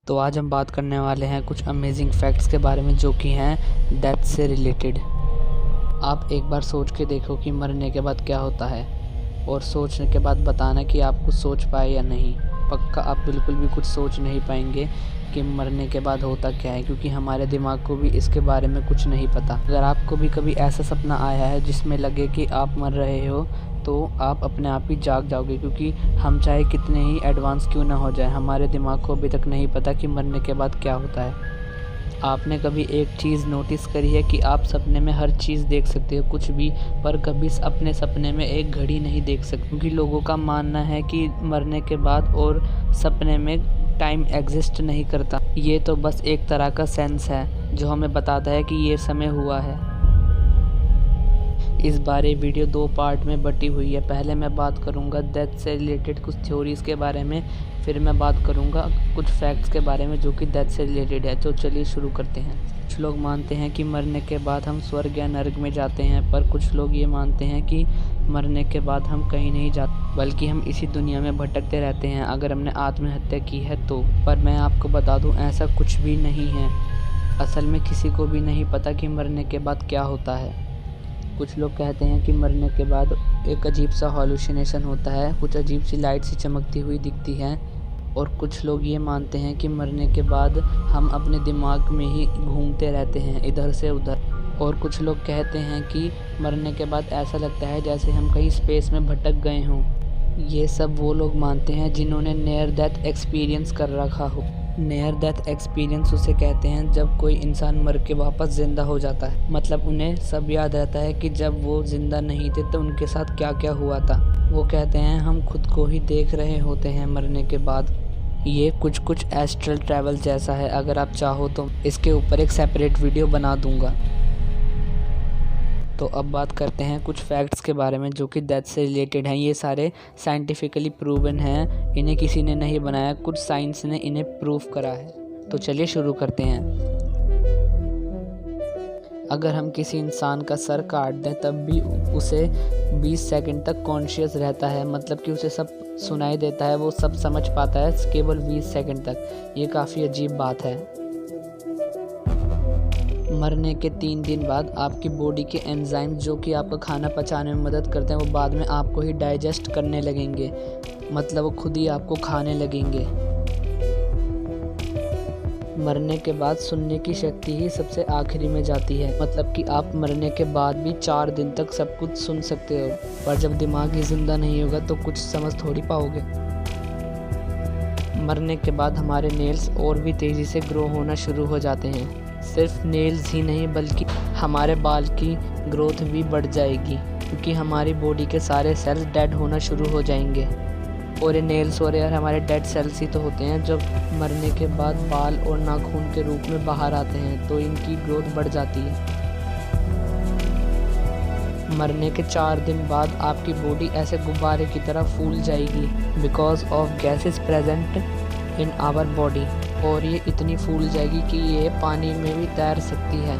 तो आज हम बात करने वाले हैं कुछ अमेजिंग फैक्ट्स के बारे में जो कि हैं डेथ से रिलेटेड। आप एक बार सोच के देखो कि मरने के बाद क्या होता है और सोचने के बाद बताना कि आप कुछ सोच पाए या नहीं। पक्का आप बिल्कुल भी कुछ सोच नहीं पाएंगे कि मरने के बाद होता क्या है, क्योंकि हमारे दिमाग को भी इसके बारे में कुछ नहीं पता। अगर आपको भी कभी ऐसा सपना आया है जिसमें लगे कि आप मर रहे हो तो आप अपने आप ही जाग जाओगे, क्योंकि हम चाहे कितने ही एडवांस क्यों ना हो जाए, हमारे दिमाग को अभी तक नहीं पता कि मरने के बाद क्या होता है। आपने कभी एक चीज़ नोटिस करी है कि आप सपने में हर चीज़ देख सकते हो, कुछ भी, पर कभी अपने सपने में एक घड़ी नहीं देख सकते, क्योंकि लोगों का मानना है कि मरने के बाद और सपने में टाइम एग्जिस्ट नहीं करता। ये तो बस एक तरह का सेंस है जो हमें बताता है कि ये समय हुआ है। इस बार ये वीडियो 2 पार्ट में बटी हुई है। पहले मैं बात करूंगा डेथ से रिलेटेड कुछ थ्योरीज़ के बारे में, फिर मैं बात करूंगा कुछ फैक्ट्स के बारे में जो कि डेथ से रिलेटेड है। तो चलिए शुरू करते हैं। कुछ लोग मानते हैं कि मरने के बाद हम स्वर्ग या नरक में जाते हैं, पर कुछ लोग ये मानते हैं कि मरने के बाद हम कहीं नहीं जाते बल्कि हम इसी दुनिया में भटकते रहते हैं अगर हमने आत्महत्या की है तो। पर मैं आपको बता दूँ, ऐसा कुछ भी नहीं है। असल में किसी को भी नहीं पता कि मरने के बाद क्या होता है। कुछ लोग कहते हैं कि मरने के बाद एक अजीब सा हॉल्यूसिनेशन होता है, कुछ अजीब सी लाइट सी चमकती हुई दिखती है, और कुछ लोग ये मानते हैं कि मरने के बाद हम अपने दिमाग में ही घूमते रहते हैं इधर से उधर। और कुछ लोग कहते हैं कि मरने के बाद ऐसा लगता है जैसे हम कहीं स्पेस में भटक गए हों। ये सब वो लोग मानते हैं जिन्होंने नियर डेथ एक्सपीरियंस कर रखा हो। नियर डेथ एक्सपीरियंस उसे कहते हैं जब कोई इंसान मर के वापस ज़िंदा हो जाता है, मतलब उन्हें सब याद रहता है कि जब वो ज़िंदा नहीं थे तो उनके साथ क्या क्या हुआ था। वो कहते हैं हम खुद को ही देख रहे होते हैं मरने के बाद। ये कुछ एस्ट्रल ट्रैवल जैसा है। अगर आप चाहो तो इसके ऊपर एक सेपरेट वीडियो बना दूंगा। तो अब बात करते हैं कुछ फैक्ट्स के बारे में जो कि डेथ से रिलेटेड हैं। ये सारे साइंटिफिकली प्रूवन हैं, इन्हें किसी ने नहीं बनाया, कुछ साइंस ने इन्हें प्रूव करा है। तो चलिए शुरू करते हैं। अगर हम किसी इंसान का सर काट दें तब भी उसे 20 सेकंड तक कॉन्शियस रहता है, मतलब कि उसे सब सुनाई देता है, वो सब समझ पाता है केवल 20 सेकंड तक। ये काफ़ी अजीब बात है। मरने के 3 दिन बाद आपकी बॉडी के एंजाइम जो कि आपका खाना पचाने में मदद करते हैं वो बाद में आपको ही डाइजेस्ट करने लगेंगे, मतलब वो खुद ही आपको खाने लगेंगे। मरने के बाद सुनने की शक्ति ही सबसे आखिरी में जाती है, मतलब कि आप मरने के बाद भी 4 दिन तक सब कुछ सुन सकते हो, पर जब दिमाग ही जिंदा नहीं होगा तो कुछ समझ थोड़ी पाओगे। मरने के बाद हमारे नेल्स और भी तेज़ी से ग्रो होना शुरू हो जाते हैं। सिर्फ नेल्स ही नहीं बल्कि हमारे बाल की ग्रोथ भी बढ़ जाएगी, क्योंकि हमारी बॉडी के सारे सेल्स डेड होना शुरू हो जाएंगे। और ये नेल्स और यार हमारे डेड सेल्स ही तो होते हैं जब मरने के बाद बाल और नाखून के रूप में बाहर आते हैं, तो इनकी ग्रोथ बढ़ जाती है। मरने के 4 दिन बाद आपकी बॉडी ऐसे गुब्बारे की तरह फूल जाएगी because of gases present in our body, और ये इतनी फूल जाएगी कि ये पानी में भी तैर सकती है।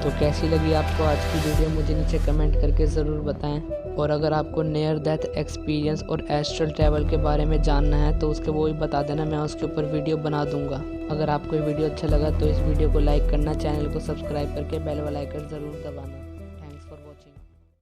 तो कैसी लगी आपको आज की वीडियो मुझे नीचे कमेंट करके ज़रूर बताएं। और अगर आपको नियर डेथ एक्सपीरियंस और एस्ट्रल ट्रैवल के बारे में जानना है तो उसके वो भी बता देना, मैं उसके ऊपर वीडियो बना दूंगा। अगर आपको ये वीडियो अच्छा लगा तो इस वीडियो को लाइक करना, चैनल को सब्सक्राइब करके बेल वाला आइकन ज़रूर दबाना।